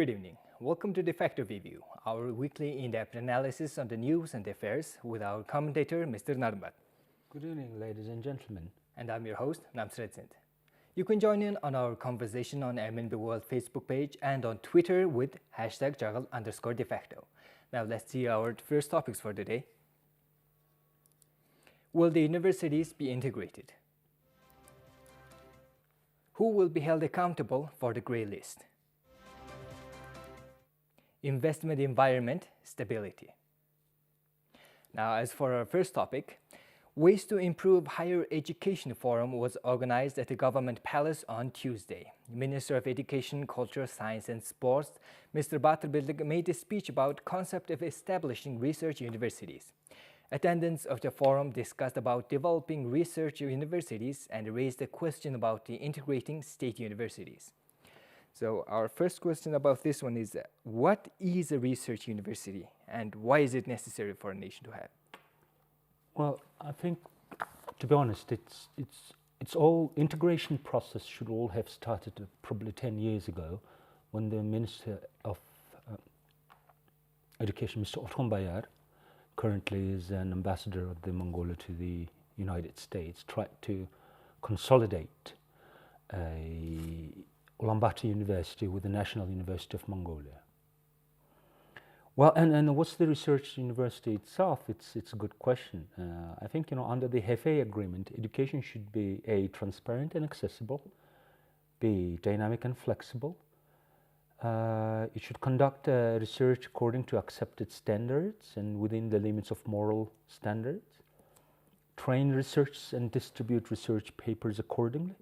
Good evening. Welcome to Defacto Review, our weekly in-depth analysis on the news and affairs with our commentator, Mr. Narmat. Good evening, ladies and gentlemen. And I'm your host, Namsred Sindh. You can join in on our conversation on MNB World Facebook page and on Twitter with #Jargal_Defacto. Now let's see our first topics for the day. Will the universities be integrated? Who will be held accountable for the grey list? Investment environment stability. Now, as for our first topic, Ways to Improve Higher Education Forum was organized at the Government Palace on Tuesday. Minister of Education, Culture, Science and Sports, Mr. Batırbildik, made a speech about concept of establishing research universities. Attendants of the forum discussed about developing research universities and raised a question about the integrating state universities. So our first question about this one is, what is a research university and why is it necessary for a nation to have? Well, I think, to be honest, it's all integration process should all have started probably 10 years ago when the Minister of Education, Mr. Bayar, currently is an ambassador of the Mongolia to the United States, tried to consolidate Ulaanbaatar University with the National University of Mongolia. Well, and what's the research university itself? It's a good question. I think, under the Hefei agreement, education should be A, transparent and accessible, B, dynamic and flexible. It should conduct research according to accepted standards and within the limits of moral standards, train research and distribute research papers accordingly,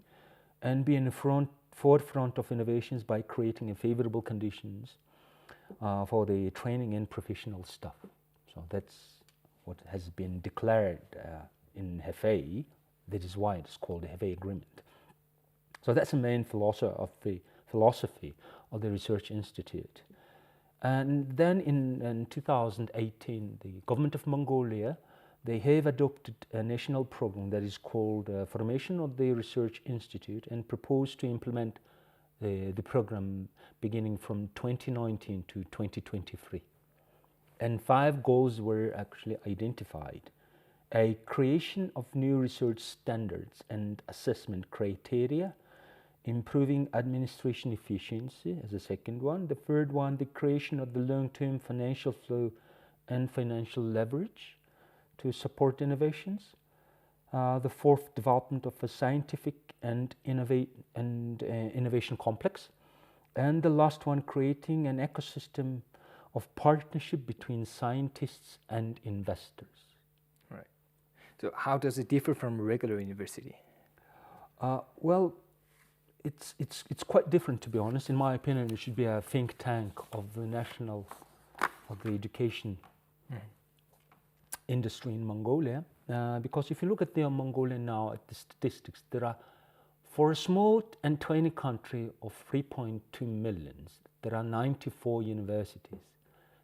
and be in the forefront of innovations by creating favorable conditions for the training and professional staff. So that's what has been declared in Hefei. That is why it's called the Hefei Agreement. So that's the main philosophy of the Research Institute. And then in 2018, the government of Mongolia, they have adopted a national program that is called Formation of the Research Institute and proposed to implement the program beginning from 2019 to 2023. And 5 goals were actually identified. A creation of new research standards and assessment criteria, improving administration efficiency as the second one. The third one, the creation of the long-term financial flow and financial leverage to support innovations. The fourth, development of a scientific and innovation complex. And the last one, creating an ecosystem of partnership between scientists and investors. Right. So how does it differ from a regular university? Well, it's quite different, to be honest. In my opinion, it should be a think tank of the education industry in Mongolia. Because if you look at the Mongolia now, at the statistics, there are, for a small and tiny country of 3.2 million, there are 94 universities.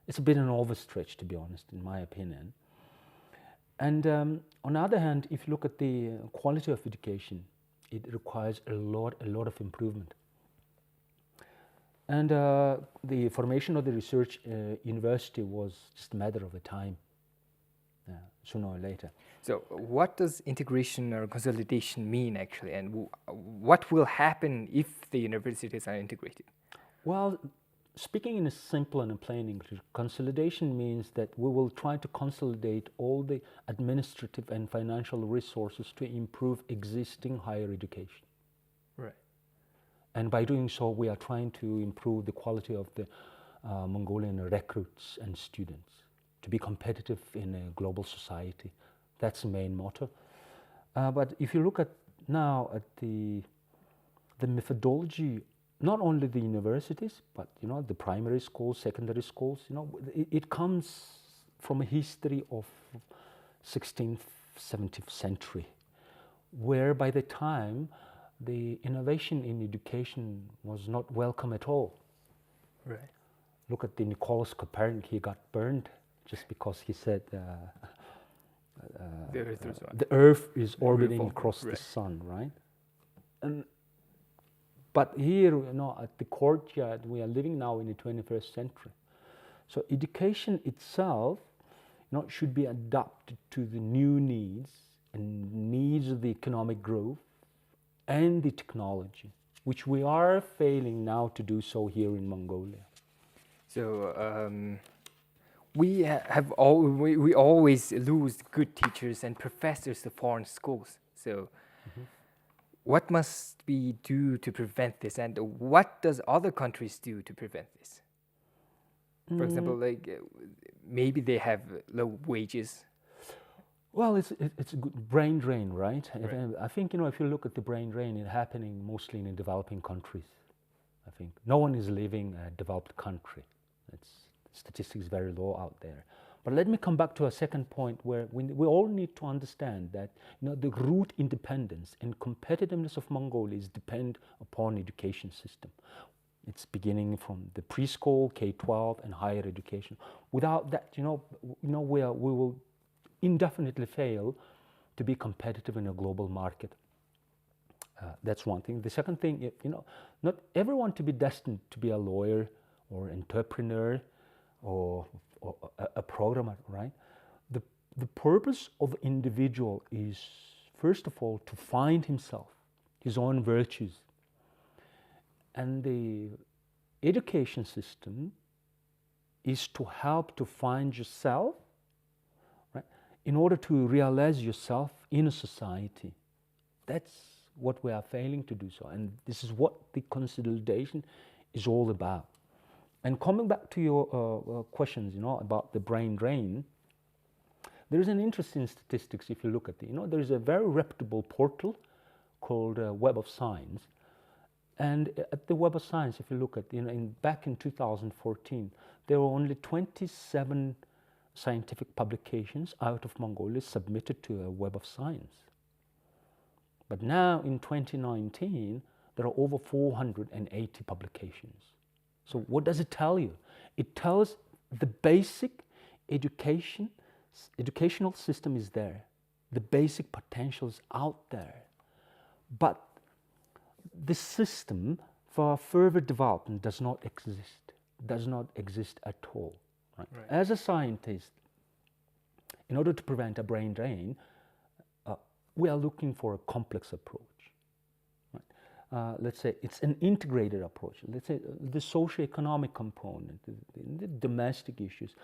It's a bit an overstretch, to be honest, in my opinion. And on the other hand, if you look at the quality of education, it requires a lot of improvement. And the formation of the research university was just a matter of a time, sooner or later. So what does integration or consolidation mean actually, and what will happen if the universities are integrated? Well, speaking in a simple and a plain English, consolidation means that we will try to consolidate all the administrative and financial resources to improve existing higher education. Right. And by doing so, we are trying to improve the quality of the Mongolian recruits and students to be competitive in a global society. That's the main motto. But if you look at now at the methodology, not only the universities, but the primary schools, secondary schools, it comes from a history of 16th, 17th century, where by the time the innovation in education was not welcome at all. Right. Look at the Nicholas Copernicus, he got burned just because he said the Earth is orbiting across the sun, right? And But here, at the courtyard, we are living now in the 21st century. So education itself, should be adapted to the new needs and needs of the economic growth and the technology, which we are failing now to do so here in Mongolia. So we always lose good teachers and professors to foreign schools. So what must we do to prevent this, and what does other countries do to prevent this? For example, maybe they have low wages. Well, it's a good brain drain, right? I think, if you look at the brain drain, it's happening mostly in developing countries. I think no one is living a developed country. Statistics very low out there. But let me come back to a second point where we all need to understand that the root independence and competitiveness of Mongolia is depend upon education system. It's beginning from the preschool, K-12, and higher education. Without that, we will indefinitely fail to be competitive in a global market. That's one thing. The second thing, not everyone to be destined to be a lawyer or entrepreneur or a programmer, right? The purpose of the individual is, first of all, to find himself, his own virtues. And the education system is to help to find yourself, right, in order to realize yourself in a society. That's what we are failing to do so. And this is what the consolidation is all about. And coming back to your questions, about the brain drain, there is an interesting statistics if you look at it. There is a very reputable portal called Web of Science. And at the Web of Science, if you look at, back in 2014, there were only 27 scientific publications out of Mongolia submitted to a Web of Science. But now in 2019, there are over 480 publications. So what does it tell you? It tells the basic educational system is there. The basic potential is out there. But the system for further development does not exist at all. Right? Right. As a scientist, in order to prevent a brain drain, we are looking for a complex approach. Right? Let's say it's an integrated approach. Let's say the socio-economic component, the domestic issues,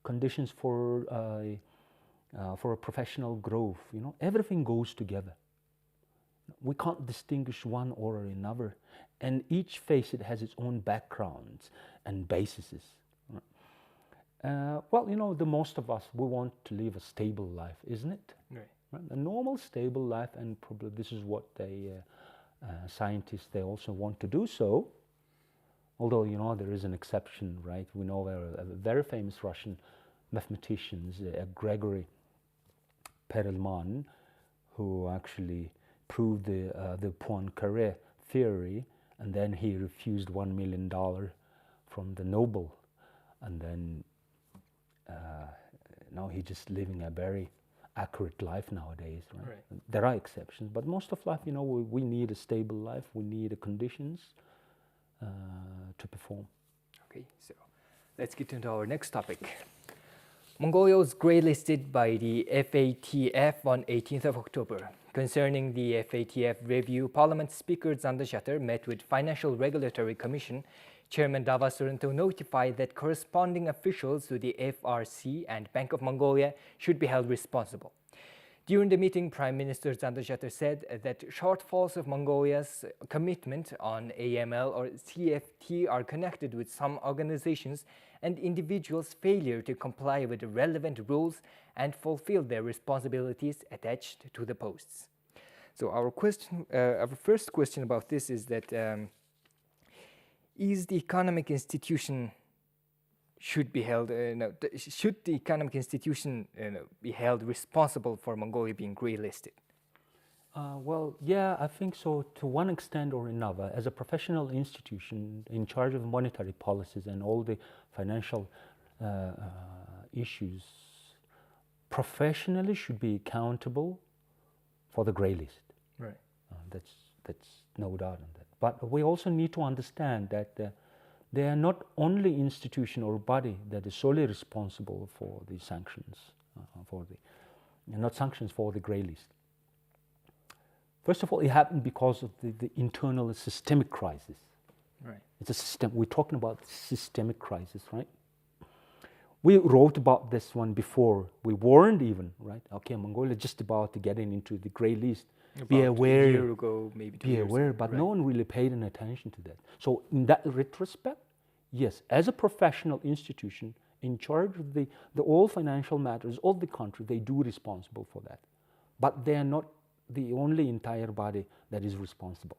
conditions for a professional growth. Everything goes together. We can't distinguish one or another, and each facet has its own backgrounds and bases. Right? The most of us, we want to live a stable life, isn't it? Right. Right? A normal, stable life, and probably this is what scientists, they also want to do so. Although, there is an exception, right? We know a very famous Russian mathematician, Gregory Perelman, who actually proved the Poincaré theory, and then he refused $1 million from the Nobel, and then now he's just living a very accurate life nowadays. Right? Right. There are exceptions, but most of life, we need a stable life. We need the conditions to perform. Okay, so let's get into our next topic. Mongolia was grey-listed by the FATF on 18th of October. Concerning the FATF review, Parliament Speaker Zandajatar met with Financial Regulatory Commission Chairman Davasuran to notify that corresponding officials to the FRC and Bank of Mongolia should be held responsible. During the meeting, Prime Minister Zandajatar said that shortfalls of Mongolia's commitment on AML or CFT are connected with some organizations and individuals' failure to comply with the relevant rules and fulfill their responsibilities attached to the posts. So our first question about this is that is the economic institution should be held should the economic institution be held responsible for Mongolia being grey-listed? Well, yeah, I think so to one extent or another. As a professional institution in charge of monetary policies and all the financial issues, professionally should be accountable for the grey list. Right. That's no doubt on that. But we also need to understand that they are not only institution or body that is solely responsible for the sanctions, not sanctions, for the grey list. First of all, it happened because of the internal systemic crisis. Right. It's a system. We're talking about systemic crisis, right? We wrote about this one before. We warned even, right? Okay, Mongolia is just about to get into the grey list. Be aware. A year ago, maybe 2 be years aware, ago. but Right. no one really paid any attention to that. So in that retrospect, yes, as a professional institution in charge of the all financial matters of the country, they do responsible for that. But they are not the only entire body that is responsible.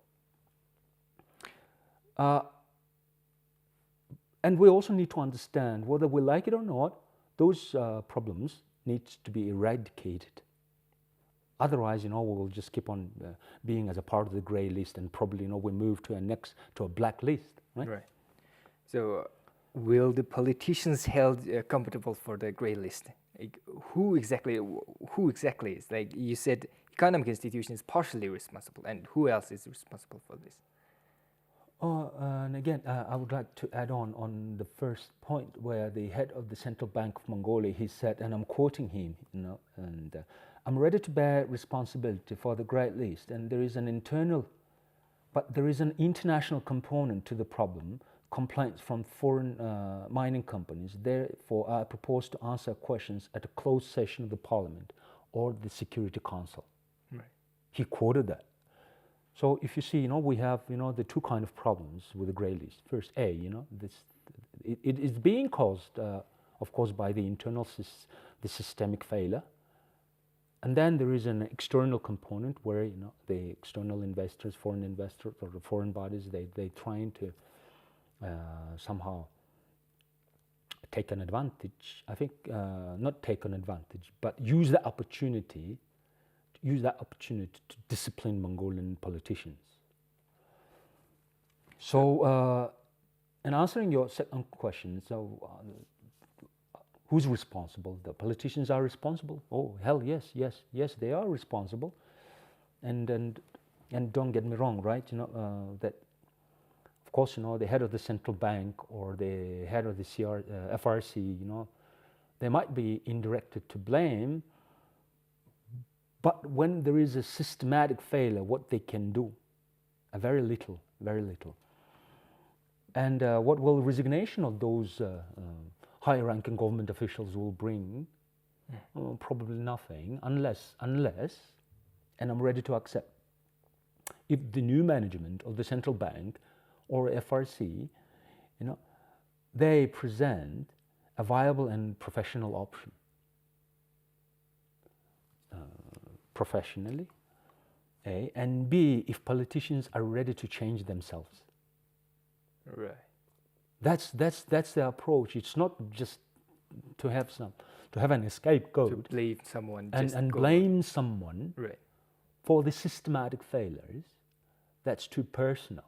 And we also need to understand, whether we like it or not, those problems need to be eradicated. Otherwise, we will just keep on being as a part of the grey list, and probably, we move to a black list, right? Right. So, will the politicians held accountable for the grey list? Like, who exactly is? Like you said, economic institution is partially responsible, and who else is responsible for this? And again, I would like to add on the first point, where the head of the Central Bank of Mongolia, he said, and I'm quoting him, and I'm ready to bear responsibility for the grey list, and there is an international component to the problem, complaints from foreign mining companies. Therefore, I propose to answer questions at a closed session of the Parliament or the Security Council. Right. He quoted that. So if you see, we have, the two kind of problems with the grey list. First, it is being caused, of course, by the internal the systemic failure. And then there is an external component where, the external investors, foreign investors, or the foreign bodies, they trying to somehow take an advantage. I think not take an advantage, but use the opportunity to discipline Mongolian politicians. So, in answering your second question, who's responsible? The politicians are responsible? Oh, hell yes, they are responsible. And don't get me wrong, right? That, of course, the head of the central bank or the head of the FRC, they might be indirected to blame. But when there is a systematic failure, what they can do? Very little. And what will resignation of those high-ranking government officials will bring? Probably nothing, unless, and I'm ready to accept, if the new management of the central bank or FRC, they present a viable and professional option. Professionally, A, and B, if politicians are ready to change themselves. Right. That's the approach. It's not just to have an scapegoat, To blame someone and blame someone, right, for the systematic failures. That's too personal.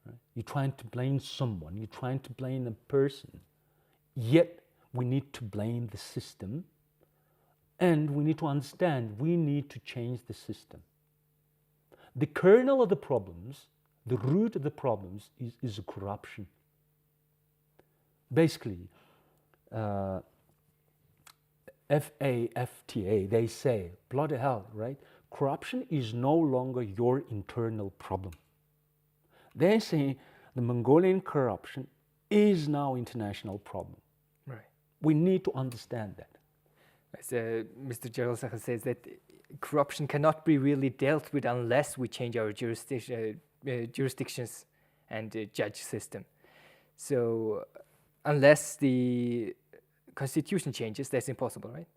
Right? You're trying to blame someone. You're trying to blame a person. Yet we need to blame the system. And we need to understand, we need to change the system. The kernel of the problems, the root of the problems is corruption. Basically, FAFTA, they say, bloody hell, right? Corruption is no longer your internal problem. They say the Mongolian corruption is now international problem. right. We need to understand that. As Mr. Jargal says that corruption cannot be really dealt with unless we change our jurisdictions and judge system. So unless the constitution changes, that's impossible, right?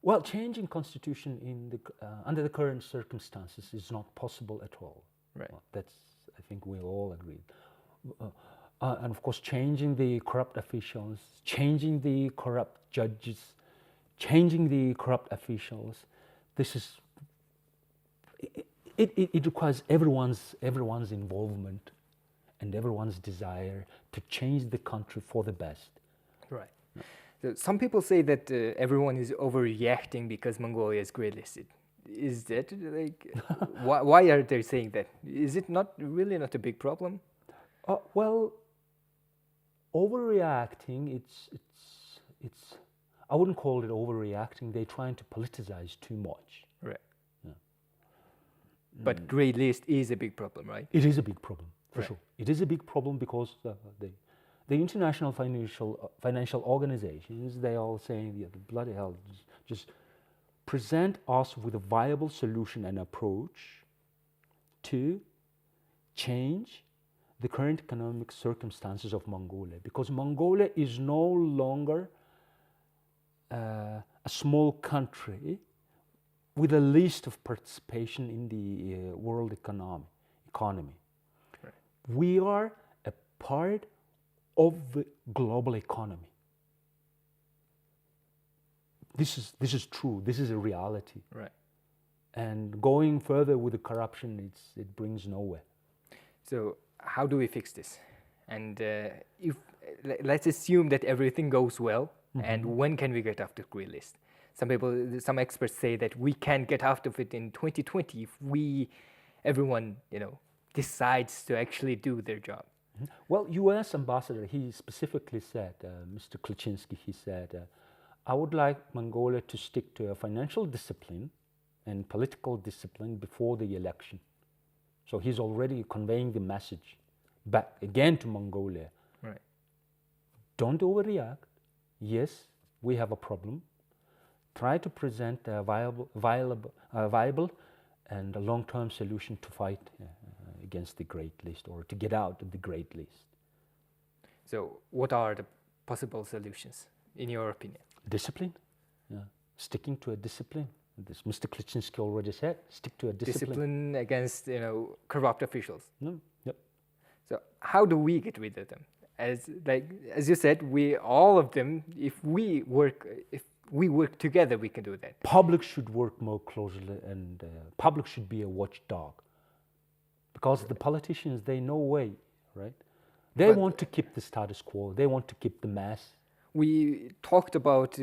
Well, changing constitution under the current circumstances is not possible at all. Right. Well, that's, I think we all agree. And of course, changing the corrupt officials, changing the corrupt judges, changing the corrupt officials, it requires everyone's involvement and everyone's desire to change the country for the best. Right. So some people say that everyone is overreacting because Mongolia is grey listed. is that like why are they saying that? Is it not really not a big problem? Well, overreacting. It's. I wouldn't call it overreacting. They're trying to politicize too much. Right. Yeah. But grey list is a big problem, right? It is a big problem for Right. sure. It is a big problem because the international financial organizations, they all saying, yeah, bloody hell, just present us with a viable solution and approach to change the current economic circumstances of Mongolia, because Mongolia is no longer a small country with a list of participation in the world economy. Right. We are a part of the global economy. This is true. This is a reality. Right. And going further with the corruption, it brings nowhere. So how do we fix this? And if let's assume that everything goes well, and when can we get off the grey list? Some experts say that we can get out of it in 2020 if everyone, decides to actually do their job. Well, U.S. ambassador, he specifically said, Mr. Klichinsky, he said, I would like Mongolia to stick to a financial discipline and political discipline before the election. So he's already conveying the message back again to Mongolia. Right. Don't overreact. Yes, we have a problem. Try to present a viable and a long-term solution to fight against the grey list, or to get out of the grey list. So what are the possible solutions, in your opinion? Discipline. Yeah. Sticking to a discipline. This Mr. Klichinsky already said, stick to a discipline. Discipline against, corrupt officials. Yep. So how do we get rid of them? As you said, all of them, if we work together, we can do that. Public should work more closely, and public should be a watchdog. Because the politicians, they know way, right? They want to keep the status quo. They want to keep the mass. We talked about,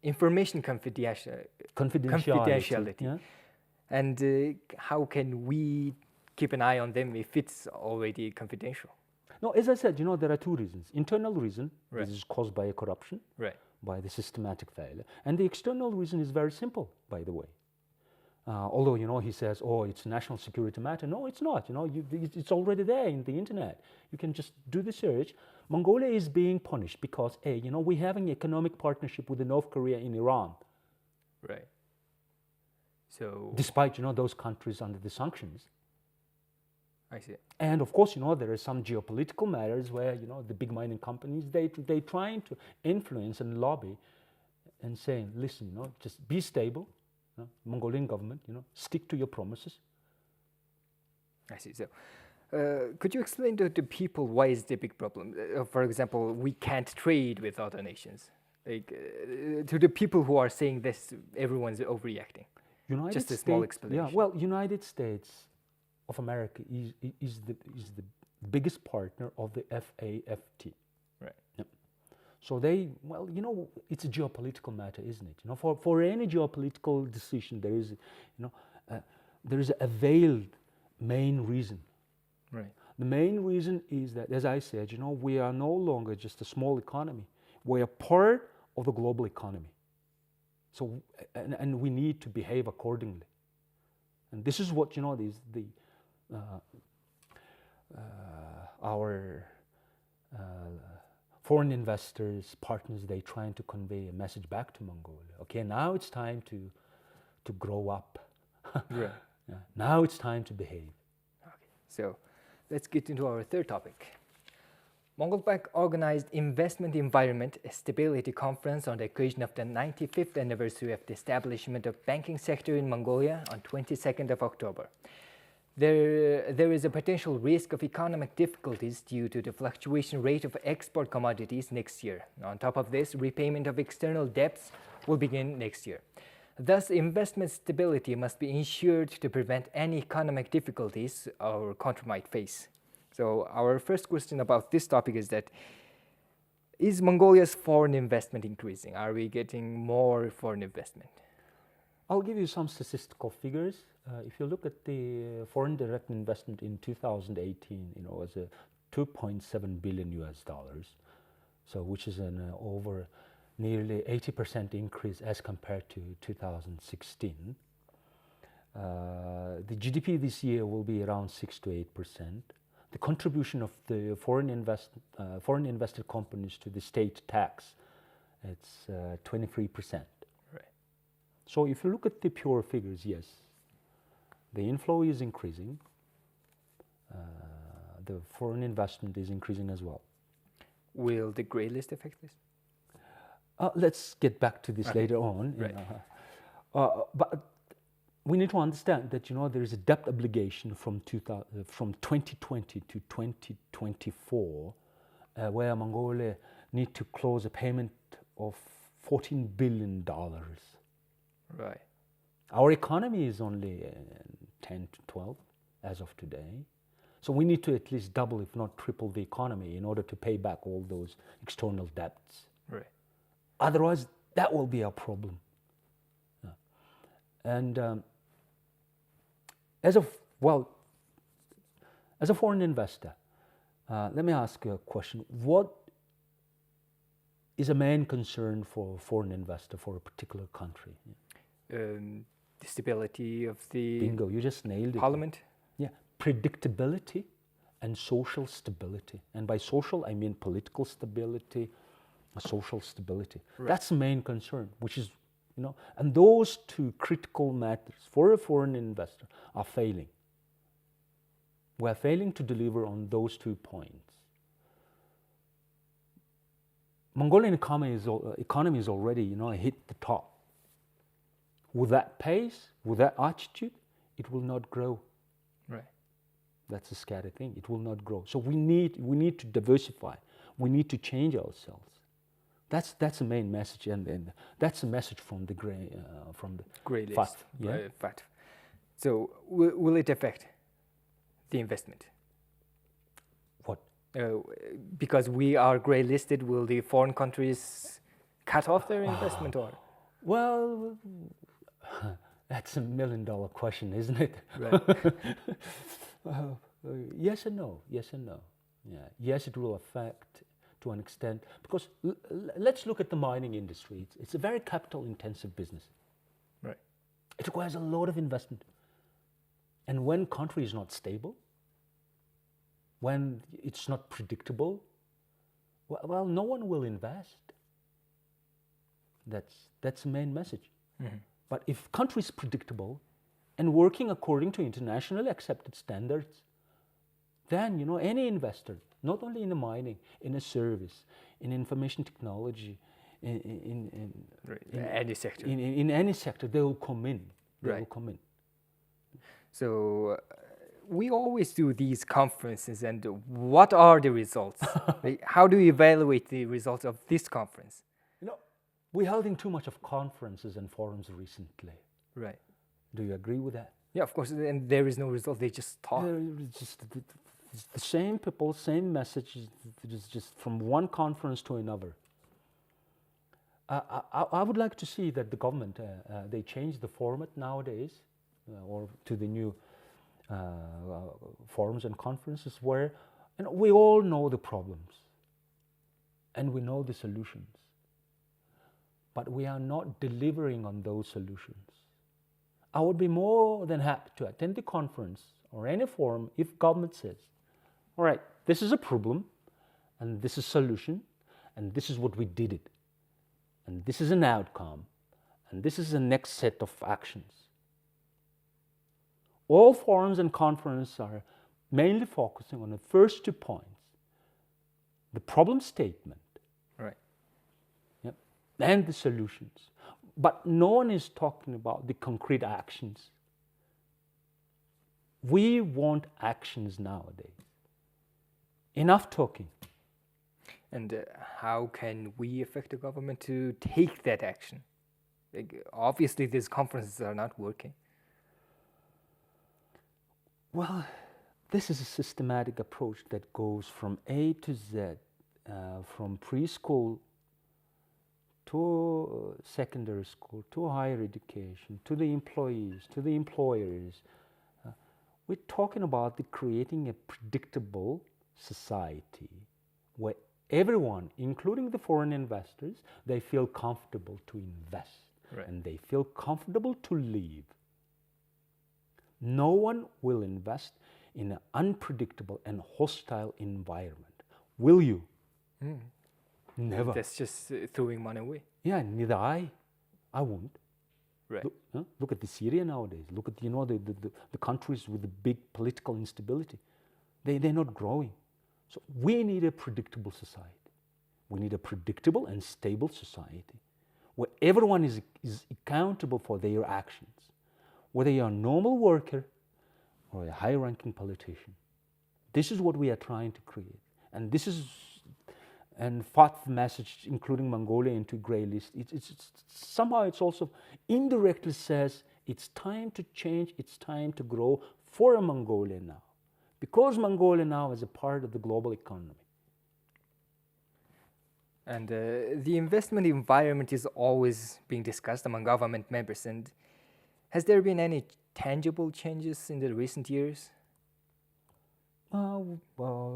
information confidentiality. Yeah? And how can we keep an eye on them if it's already confidential? No, as I said, there are two reasons. Internal reason, Right. this is caused by a corruption, Right. by the systematic failure. And the external reason is very simple, by the way. Although, he says, oh, it's a national security matter. No, it's not. It's already there in the internet. You can just do the search. Mongolia is being punished because, we're having economic partnership with the North Korea in Iran. Right. So Despite, those countries under the sanctions. I see. And of course, there are some geopolitical matters where, the big mining companies, they're trying to influence and lobby and saying, listen, just be stable. Mongolian government, stick to your promises. I see. So could you explain to the people why is the big problem? For example, we can't trade with other nations. To the people who are saying this, everyone's overreacting. Just a small explanation. Yeah, well, United States of America is the biggest partner of the FAFT. Right. Yep. So it's a geopolitical matter, isn't it? For any geopolitical decision, there is a veiled main reason. Right. The main reason is that, as I said, we are no longer just a small economy. We are part of the global economy. So, and we need to behave accordingly. And this is what our foreign investors, partners, they trying to convey a message back to Mongolia. Okay, now it's time to grow up. Right. Yeah, now it's time to behave. Okay. So let's get into our third topic. Mongol Bank organized Investment Environment Stability Conference on the occasion of the 95th anniversary of the establishment of banking sector in Mongolia on 22nd of October. There is a potential risk of economic difficulties due to the fluctuation rate of export commodities next year. On top of this, repayment of external debts will begin next year. Thus, investment stability must be ensured to prevent any economic difficulties our country might face. So our first question about this topic is that Is Mongolia's foreign investment increasing? Are we getting more foreign investment? I'll give you some statistical figures. If you look at the foreign direct investment in 2018, it was a 2.7 billion US dollars, so which is an over nearly 80% increase as compared to 2016. The GDP this year will be around 6 to 8%. The contribution of the foreign invested companies to the state tax, it's 23%. Right. So if you look at the pure figures, yes, the inflow is increasing. The foreign investment is increasing as well. Will the grey list affect this? Let's get back to this later on. Right. But we need to understand that there is a debt obligation from 2020 to 2024, where Mongolia need to close a payment of $14 billion. Right. Our economy is only 10 to 12 as of today. So we need to at least double, if not triple, the economy in order to pay back all those external debts. Right. Otherwise, that will be a problem. And as a foreign investor, let me ask you a question. What is a main concern for a foreign investor for a particular country? The stability of the Bingo, you just nailed it. parliament. Yeah, predictability and social stability. And by social, I mean political stability, social stability. Right. That's the main concern, which is, and those two critical matters for a foreign investor are failing. We are failing to deliver on those 2 points. Mongolian economy is already, hit the top. With that pace, with that attitude, it will not grow. Right. That's a scary thing. It will not grow. So we need to diversify. We need to change ourselves. That's the main message, and that's a message from the grey list. FAT. Yeah. FAT. So will it affect the investment? What? Because we are grey listed, will the foreign countries cut off their investment or? Well, that's $1 million question, isn't it? Right. Yes and no. Yes and no. Yeah. Yes, it will affect to an extent, because let's look at the mining industry. It's a very capital-intensive business. Right. It requires a lot of investment. And when country is not stable, when it's not predictable, well, no one will invest. That's the main message. Mm-hmm. But if country is predictable and working according to internationally accepted standards, then any investor, not only in the mining, in a service, in information technology, in any sector. In any sector, they will come in. They Right. will come in. So we always do these conferences, and what are the results? How do you evaluate the results of this conference? We held in too much of conferences and forums recently. Right. Do you agree with that? Yeah, of course, and there is no result. They just talk. It's the same people, same messages, just from one conference to another. I would like to see that the government, they change the format nowadays, or to the new forums and conferences where we all know the problems and we know the solutions, but we are not delivering on those solutions. I would be more than happy to attend the conference or any forum if government says, all right, this is a problem, and this is a solution, and this is what we did it, and this is an outcome, and this is the next set of actions. All forums and conferences are mainly focusing on the first 2 points, the problem statement, Right. yep, and the solutions. But no one is talking about the concrete actions. We want actions nowadays. Enough talking. And how can we affect the government to take that action? Obviously, these conferences are not working. Well, this is a systematic approach that goes from A to Z from preschool to secondary school, to higher education, to the employees, to the employers. We're talking about creating a predictable society where everyone, including the foreign investors, they feel comfortable to invest, Right. and they feel comfortable to live. No one will invest in an unpredictable and hostile environment. Will you? Never. That's just throwing money away. Yeah, neither I. I won't. Right. Look at the Syria nowadays. Look at the countries with the big political instability. They're not growing. So we need a predictable society. We need a predictable and stable society where everyone is accountable for their actions, whether you're a normal worker or a high-ranking politician. This is what we are trying to create. And this is, and FATF message, including Mongolia into grey list, somehow it's also indirectly says it's time to change, it's time to grow for Mongolia now. Because Mongolia now is a part of the global economy. And the investment environment is always being discussed among government members. And has there been any tangible changes in the recent years?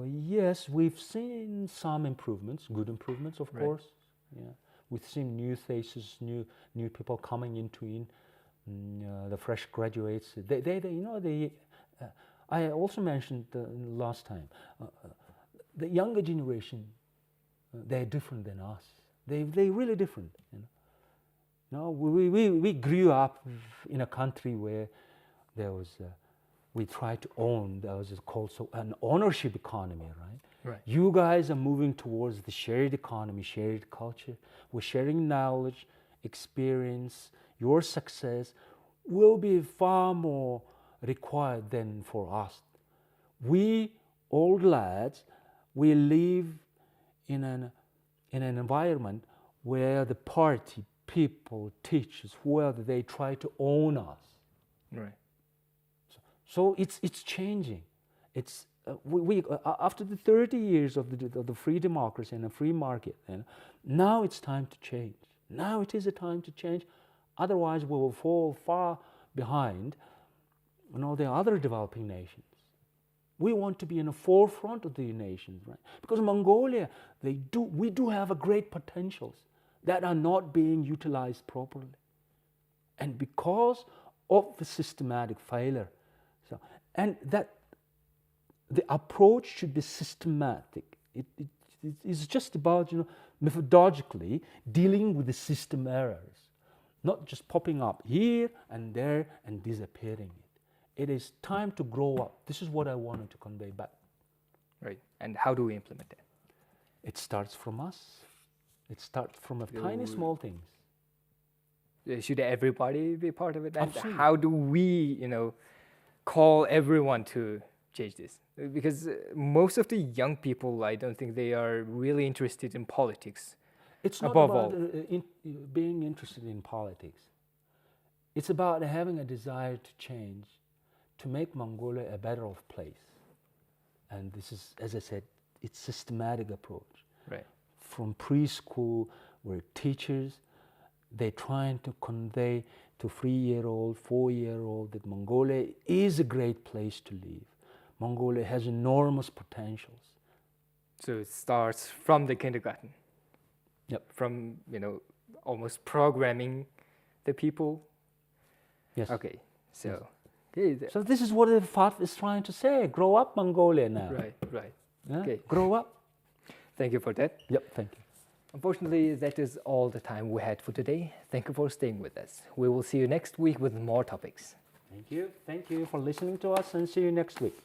Yes, we've seen some improvements, good improvements, of Right. course. Yeah, we've seen new faces, new people coming into the fresh graduates. I also mentioned last time, the younger generation, they're different than us. They're really different. No, we grew up in a country where there was. We tried to own, that was called an ownership economy, right? Right. You guys are moving towards the shared economy, shared culture. We're sharing knowledge, experience. Your success will be far more required than for us. We old lads, we live in an environment where the party, people, teachers, whoever, they try to own us. Right. So it's changing. It's after the 30 years of the free democracy and a free market, now it's time to change. Now it is a time to change. Otherwise, we will fall far behind, the other developing nations. We want to be in the forefront of the nations, right? Because Mongolia, we do have a great potentials that are not being utilized properly, and because of the systematic failure. And that the approach should be systematic. It's just about methodologically dealing with the system errors, not just popping up here and there and disappearing. It is time to grow up. This is what I wanted to convey back. Right. And how do we implement that? It starts from us. It starts from tiny small things. Should everybody be part of it? And Absolutely. how do we, call everyone to change this? Because most of the young people, I don't think they are really interested in politics. It's not Above about all. being interested in politics. It's about having a desire to change, to make Mongolia a better off place. And this is, as I said, it's systematic approach. Right. From preschool, where teachers, they're trying to convey to 3-year-old, 4-year-old that Mongolia is a great place to live. Mongolia has enormous potentials. So it starts from the kindergarten. Yep. From, almost programming the people. Yes. Okay. So, Yes. okay, So this is what the FATF is trying to say. Grow up, Mongolia now. right. Yeah? Okay. Grow up. Thank you for that. Yep, thank you. Unfortunately, that is all the time we had for today. Thank you for staying with us. We will see you next week with more topics. Thank you for listening to us, and see you next week.